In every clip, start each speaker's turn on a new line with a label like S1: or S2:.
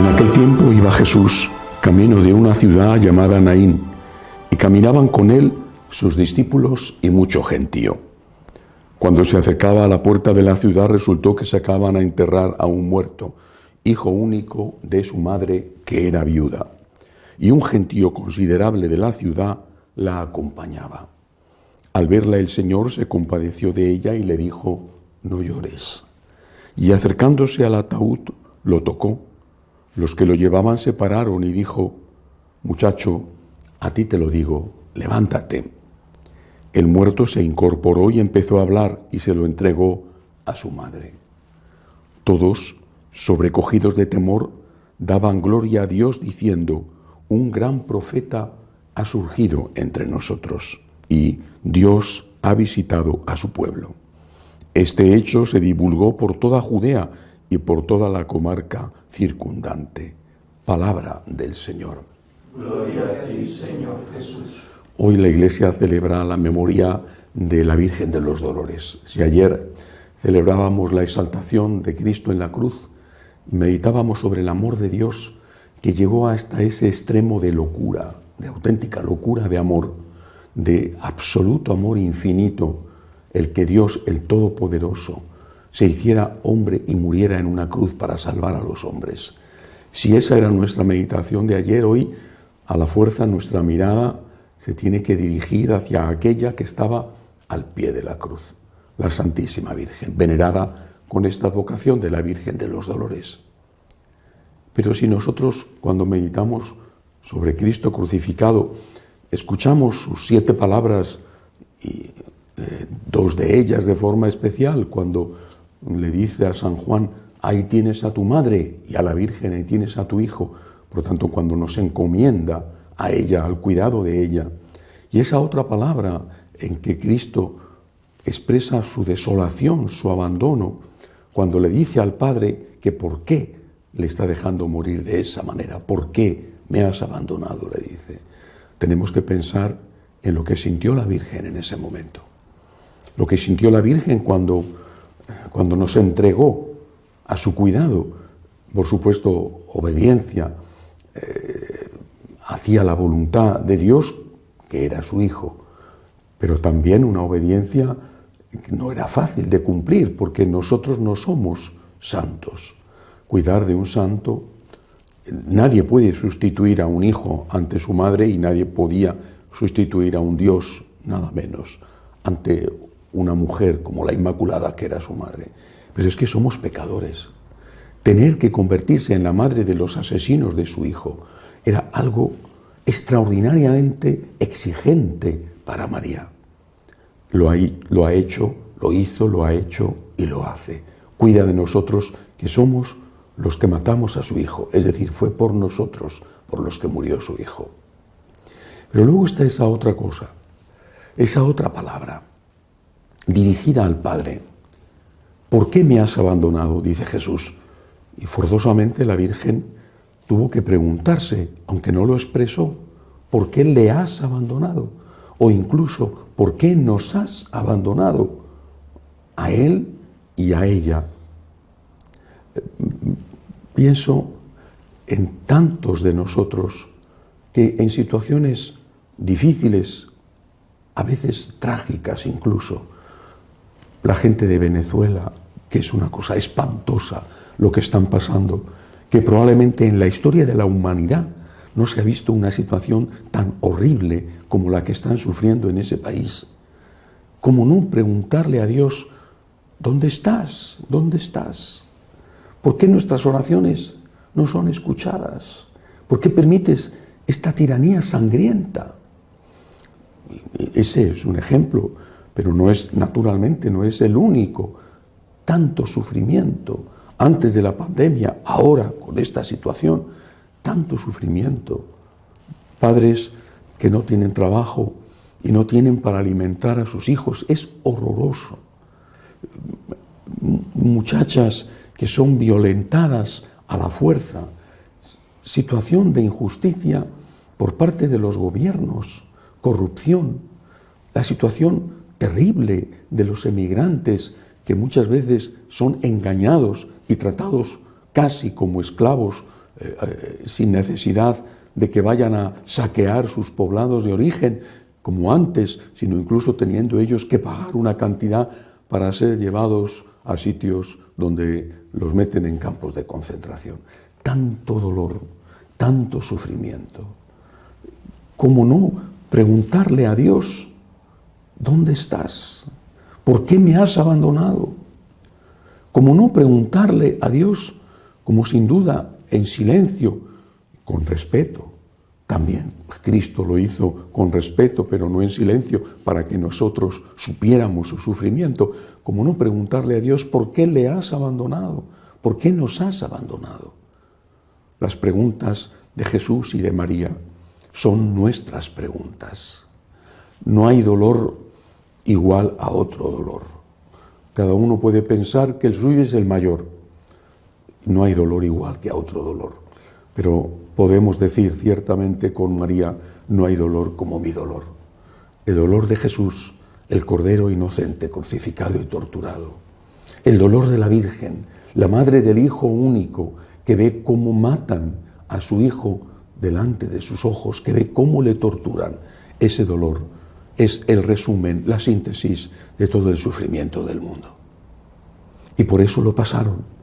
S1: aquel tiempo iba Jesús camino de una ciudad llamada Naín, y caminaban con él sus discípulos y mucho gentío. Cuando se acercaba a la puerta de la ciudad, resultó que sacaban a enterrar a un muerto, hijo único de su madre, que era viuda. Y un gentío considerable de la ciudad la acompañaba. Al verla el Señor se compadeció de ella y le dijo: no llores. Y acercándose al ataúd, lo tocó. Los que lo llevaban se pararon y dijo: muchacho, a ti te lo digo, levántate. El muerto se incorporó y empezó a hablar y se lo entregó a su madre. Todos, sobrecogidos de temor, daban gloria a Dios diciendo: un gran profeta ha surgido entre nosotros y Dios ha visitado a su pueblo. Este hecho se divulgó por toda Judea y por toda la comarca circundante. Palabra del Señor.
S2: Gloria a ti, Señor Jesús.
S1: Hoy la Iglesia celebra la memoria de la Virgen de los Dolores. Si ayer celebrábamos la exaltación de Cristo en la cruz y meditábamos sobre el amor de Dios que llegó hasta ese extremo de locura, de auténtica locura de amor, de absoluto amor infinito, el que Dios, el Todopoderoso, se hiciera hombre y muriera en una cruz para salvar a los hombres. Si esa era nuestra meditación de ayer, hoy, a la fuerza, nuestra mirada se tiene que dirigir hacia aquella que estaba al pie de la cruz, la Santísima Virgen, venerada con esta vocación de la Virgen de los Dolores. Pero si nosotros, cuando meditamos sobre Cristo crucificado, escuchamos sus 7 palabras y dos de ellas de forma especial, cuando le dice a San Juan: ahí tienes a tu madre, y a la Virgen: ahí tienes a tu hijo. Por tanto, cuando nos encomienda a ella, al cuidado de ella. Y esa otra palabra en que Cristo expresa su desolación, su abandono, cuando le dice al Padre que por qué le está dejando morir de esa manera, ¿por qué me has abandonado?, le dice. Tenemos que pensar en lo que sintió la Virgen en ese momento. Lo que sintió la Virgen cuando nos entregó a su cuidado. Por supuesto, obediencia, hacía la voluntad de Dios, que era su Hijo, pero también una obediencia que no era fácil de cumplir, porque nosotros no somos santos. Cuidar de un santo, nadie puede sustituir a un hijo ante su madre, y nadie podía sustituir a un Dios, nada menos, ante una mujer como la Inmaculada, que era su madre. Pero es que somos pecadores. Tener que convertirse en la madre de los asesinos de su hijo era algo extraordinariamente exigente para María. Lo ha hecho, lo hizo, lo ha hecho y lo hace. Cuida de nosotros, que somos los que matamos a su hijo, es decir, fue por nosotros por los que murió su hijo. Pero luego está esa otra cosa, esa otra palabra, dirigida al Padre. ¿Por qué me has abandonado?, dice Jesús. Y forzosamente la Virgen tuvo que preguntarse, aunque no lo expresó, ¿por qué le has abandonado? O incluso, ¿por qué nos has abandonado a él y a ella? Pienso en tantos de nosotros que en situaciones difíciles, a veces trágicas incluso, la gente de Venezuela, que es una cosa espantosa lo que están pasando, que probablemente en la historia de la humanidad no se ha visto una situación tan horrible como la que están sufriendo en ese país. ¿Cómo no preguntarle a Dios: ¿dónde estás? ¿Dónde estás? ¿Por qué nuestras oraciones no son escuchadas? ¿Por qué permites esta tiranía sangrienta? Ese es un ejemplo, pero no es, naturalmente, no es el único. Tanto sufrimiento antes de la pandemia, ahora con esta situación, tanto sufrimiento. Padres que no tienen trabajo y no tienen para alimentar a sus hijos, es horroroso. Muchachas que son violentadas a la fuerza, situación de injusticia por parte de los gobiernos, corrupción, la situación terrible de los emigrantes que muchas veces son engañados y tratados casi como esclavos sin necesidad de que vayan a saquear sus poblados de origen, como antes, sino incluso teniendo ellos que pagar una cantidad para ser llevados a sitios donde los meten en campos de concentración. Tanto dolor, tanto sufrimiento. ¿Cómo no preguntarle a Dios, ¿dónde estás? ¿Por qué me has abandonado? ¿Cómo no preguntarle a Dios, como sin duda en silencio, con respeto? También Cristo lo hizo con respeto, pero no en silencio, para que nosotros supiéramos su sufrimiento. ¿Cómo no preguntarle a Dios, ¿por qué le has abandonado? ¿Por qué nos has abandonado? Las preguntas de Jesús y de María son nuestras preguntas. No hay dolor igual a otro dolor. Cada uno puede pensar que el suyo es el mayor. No hay dolor igual que a otro dolor. Pero podemos decir ciertamente con María, no hay dolor como mi dolor. El dolor de Jesús, el Cordero inocente, crucificado y torturado. El dolor de la Virgen, la madre del Hijo único, que ve cómo matan a su Hijo delante de sus ojos, que ve cómo le torturan. Ese dolor es el resumen, la síntesis de todo el sufrimiento del mundo. Y por eso lo pasaron.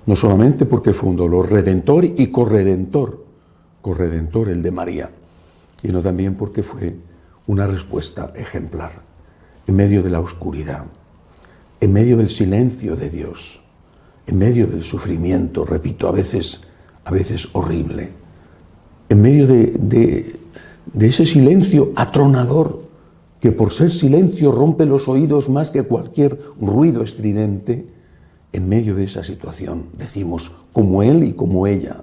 S1: No solamente porque fue un dolor redentor y corredentor el de María, sino también porque fue una respuesta ejemplar, en medio de la oscuridad, en medio del silencio de Dios, en medio del sufrimiento, repito, a veces horrible, en medio de ese silencio atronador, que por ser silencio rompe los oídos más que cualquier ruido estridente. En medio de esa situación decimos, como él y como ella,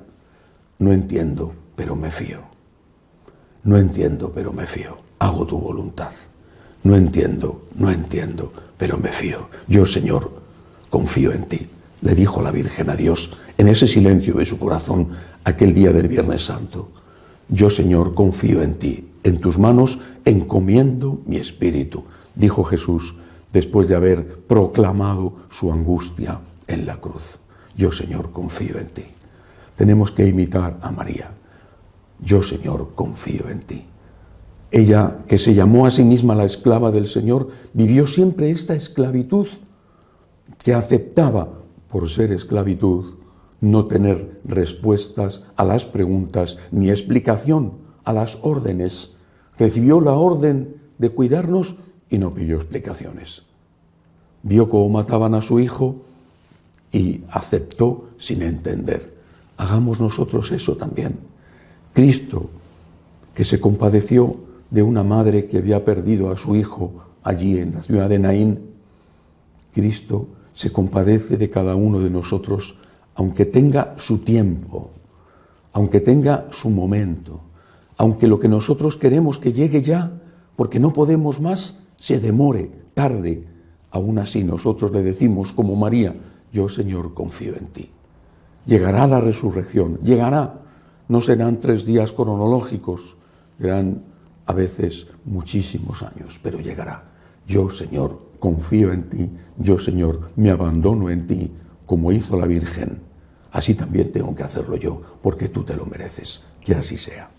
S1: no entiendo, pero me fío. No entiendo, pero me fío. Hago tu voluntad. No entiendo, pero me fío. Yo, Señor, confío en ti, le dijo la Virgen a Dios en ese silencio de su corazón aquel día del Viernes Santo. Yo, Señor, confío en ti, en tus manos encomiendo mi espíritu, dijo Jesús después de haber proclamado su angustia en la cruz. Yo, Señor, confío en ti. Tenemos que imitar a María. Yo, Señor, confío en ti. Ella, que se llamó a sí misma la esclava del Señor, vivió siempre esta esclavitud, que aceptaba, por ser esclavitud, no tener respuestas a las preguntas ni explicación a las órdenes. Recibió la orden de cuidarnos y no pidió explicaciones. Vio cómo mataban a su hijo y aceptó sin entender. Hagamos nosotros eso también. Cristo, que se compadeció de una madre que había perdido a su hijo allí en la ciudad de Naín, Cristo se compadece de cada uno de nosotros, aunque tenga su tiempo, aunque tenga su momento, aunque lo que nosotros queremos que llegue ya, porque no podemos más, se demore, tarde. Aún así nosotros le decimos como María, yo, Señor, confío en ti. Llegará la resurrección, llegará. No serán 3 días cronológicos, serán a veces muchísimos años, pero llegará. Yo, Señor, confío en ti, yo, Señor, me abandono en ti, como hizo la Virgen. Así también tengo que hacerlo yo, porque tú te lo mereces. Que así sea.